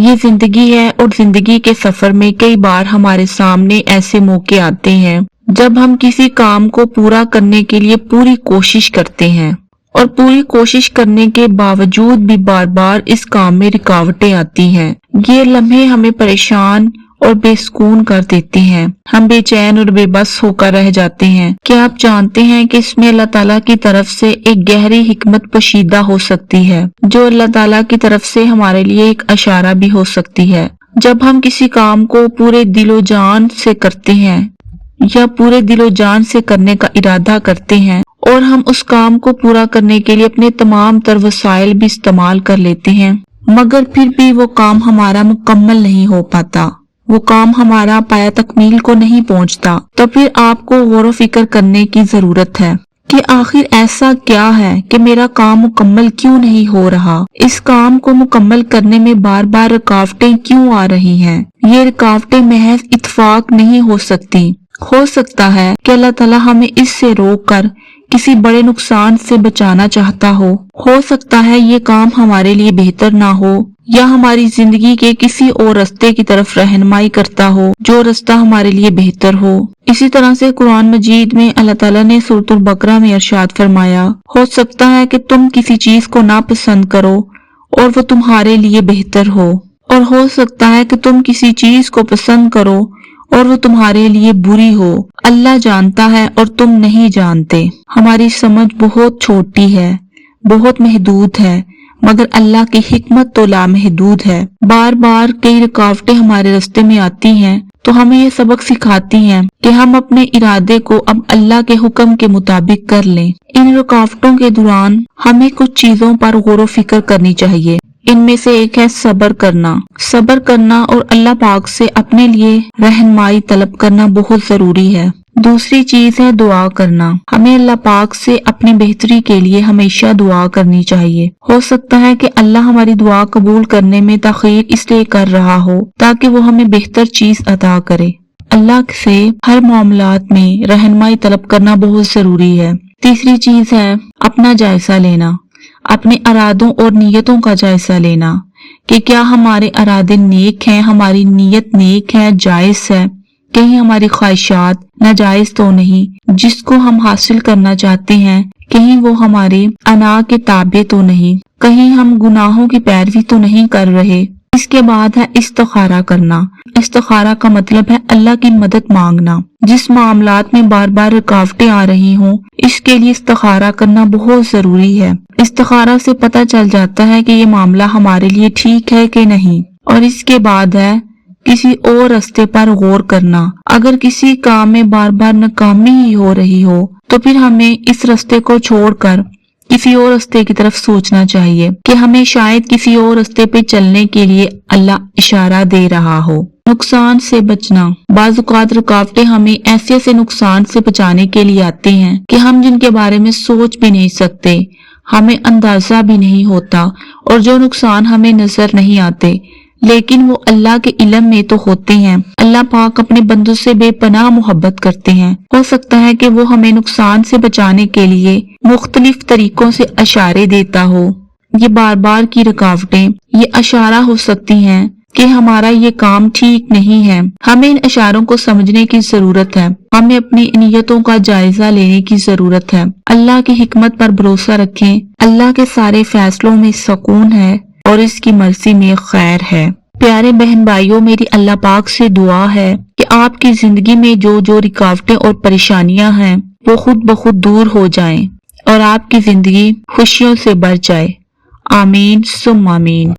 یہ زندگی ہے اور زندگی کے سفر میں کئی بار ہمارے سامنے ایسے موقع آتے ہیں جب ہم کسی کام کو پورا کرنے کے لیے پوری کوشش کرتے ہیں اور پوری کوشش کرنے کے باوجود بھی بار بار اس کام میں رکاوٹیں آتی ہیں۔ یہ لمحے ہمیں پریشان اور بے سکون کر دیتے ہیں، ہم بے چین اور بے بس ہو کر رہ جاتے ہیں۔ کیا آپ جانتے ہیں کہ اس میں اللہ تعالیٰ کی طرف سے ایک گہری حکمت پوشیدہ ہو سکتی ہے، جو اللہ تعالیٰ کی طرف سے ہمارے لیے ایک اشارہ بھی ہو سکتی ہے۔ جب ہم کسی کام کو پورے دل و جان سے کرتے ہیں یا پورے دل و جان سے کرنے کا ارادہ کرتے ہیں اور ہم اس کام کو پورا کرنے کے لیے اپنے تمام تر وسائل بھی استعمال کر لیتے ہیں، مگر پھر بھی وہ کام ہمارا مکمل نہیں ہو پاتا، وہ کام ہمارا پایا تکمیل کو نہیں پہنچتا، تو پھر آپ کو غور و فکر کرنے کی ضرورت ہے کہ آخر ایسا کیا ہے کہ میرا کام مکمل کیوں نہیں ہو رہا، اس کام کو مکمل کرنے میں بار بار رکاوٹیں کیوں آ رہی ہیں۔ یہ رکاوٹیں محض اتفاق نہیں ہو سکتی، ہو سکتا ہے کہ اللہ تعالیٰ ہمیں اس سے روک کر کسی بڑے نقصان سے بچانا چاہتا ہو سکتا ہے یہ کام ہمارے لیے بہتر نہ ہو یا ہماری زندگی کے کسی اور راستے کی طرف رہنمائی کرتا ہو جو راستہ ہمارے لیے بہتر ہو۔ اسی طرح سے قرآن مجید میں اللہ تعالیٰ نے سورۃ البقرہ میں ارشاد فرمایا، ہو سکتا ہے کہ تم کسی چیز کو ناپسند کرو اور وہ تمہارے لیے بہتر اور ہو سکتا ہے کہ تم کسی چیز کو پسند کرو اور وہ تمہارے لیے بری ہو۔ اللہ جانتا ہے اور تم نہیں جانتے۔ ہماری سمجھ بہت چھوٹی ہے، بہت محدود ہے، مگر اللہ کی حکمت تو لامحدود ہے۔ بار بار کئی رکاوٹیں ہمارے راستے میں آتی ہیں تو ہمیں یہ سبق سکھاتی ہیں کہ ہم اپنے ارادے کو اب اللہ کے حکم کے مطابق کر لیں۔ ان رکاوٹوں کے دوران ہمیں کچھ چیزوں پر غور و فکر کرنی چاہیے۔ ان میں سے ایک ہے صبر کرنا اور اللہ پاک سے اپنے لیے رہنمائی طلب کرنا بہت ضروری ہے۔ دوسری چیز ہے دعا کرنا، ہمیں اللہ پاک سے اپنی بہتری کے لیے ہمیشہ دعا کرنی چاہیے۔ ہو سکتا ہے کہ اللہ ہماری دعا قبول کرنے میں تاخیر اس لیے کر رہا ہو تاکہ وہ ہمیں بہتر چیز عطا کرے۔ اللہ سے ہر معاملات میں رہنمائی طلب کرنا بہت ضروری ہے۔ تیسری چیز ہے اپنا جائزہ لینا، اپنے ارادوں اور نیتوں کا جائزہ لینا کہ کیا ہمارے ارادے نیک ہیں، ہماری نیت نیک ہے، جائز ہے، کہیں ہماری خواہشات ناجائز تو نہیں، جس کو ہم حاصل کرنا چاہتے ہیں کہیں وہ ہمارے انا کے تابع تو نہیں، کہیں ہم گناہوں کی پیروی تو نہیں کر رہے۔ اس کے بعد ہے استخارہ کرنا۔ استخارہ کا مطلب ہے اللہ کی مدد مانگنا۔ جس معاملات میں بار بار رکاوٹیں آ رہی ہوں اس کے لیے استخارہ کرنا بہت ضروری ہے۔ استخارہ سے پتہ چل جاتا ہے کہ یہ معاملہ ہمارے لیے ٹھیک ہے کہ نہیں، اور اس کے بعد ہے کسی اور راستے پر غور کرنا۔ اگر کسی کام میں بار بار ناکامی ہی ہو رہی ہو تو پھر ہمیں اس راستے کو چھوڑ کر کسی اور راستے کی طرف سوچنا چاہیے کہ ہمیں شاید کسی اور راستے پہ چلنے کے لیے اللہ اشارہ دے رہا ہو۔ نقصان سے بچنا، بعض اوقات رکاوٹیں ہمیں ایسے نقصان سے بچانے کے لیے آتے ہیں کہ ہم جن کے بارے میں سوچ بھی نہیں سکتے، ہمیں اندازہ بھی نہیں ہوتا، اور جو نقصان ہمیں نظر نہیں آتے لیکن وہ اللہ کے علم میں تو ہوتے ہیں۔ اللہ پاک اپنے بندوں سے بے پناہ محبت کرتے ہیں۔ ہو سکتا ہے کہ وہ ہمیں نقصان سے بچانے کے لیے مختلف طریقوں سے اشارے دیتا ہو۔ یہ بار بار کی رکاوٹیں یہ اشارہ ہو سکتی ہیں کہ ہمارا یہ کام ٹھیک نہیں ہے۔ ہمیں ان اشاروں کو سمجھنے کی ضرورت ہے، ہمیں اپنی نیتوں کا جائزہ لینے کی ضرورت ہے۔ اللہ کی حکمت پر بھروسہ رکھیں، اللہ کے سارے فیصلوں میں سکون ہے اور اس کی مرضی میں خیر ہے۔ پیارے بہن بھائیوں، میری اللہ پاک سے دعا ہے کہ آپ کی زندگی میں جو رکاوٹیں اور پریشانیاں ہیں وہ خود بخود دور ہو جائیں اور آپ کی زندگی خوشیوں سے بھر جائے۔ آمین ثم آمین۔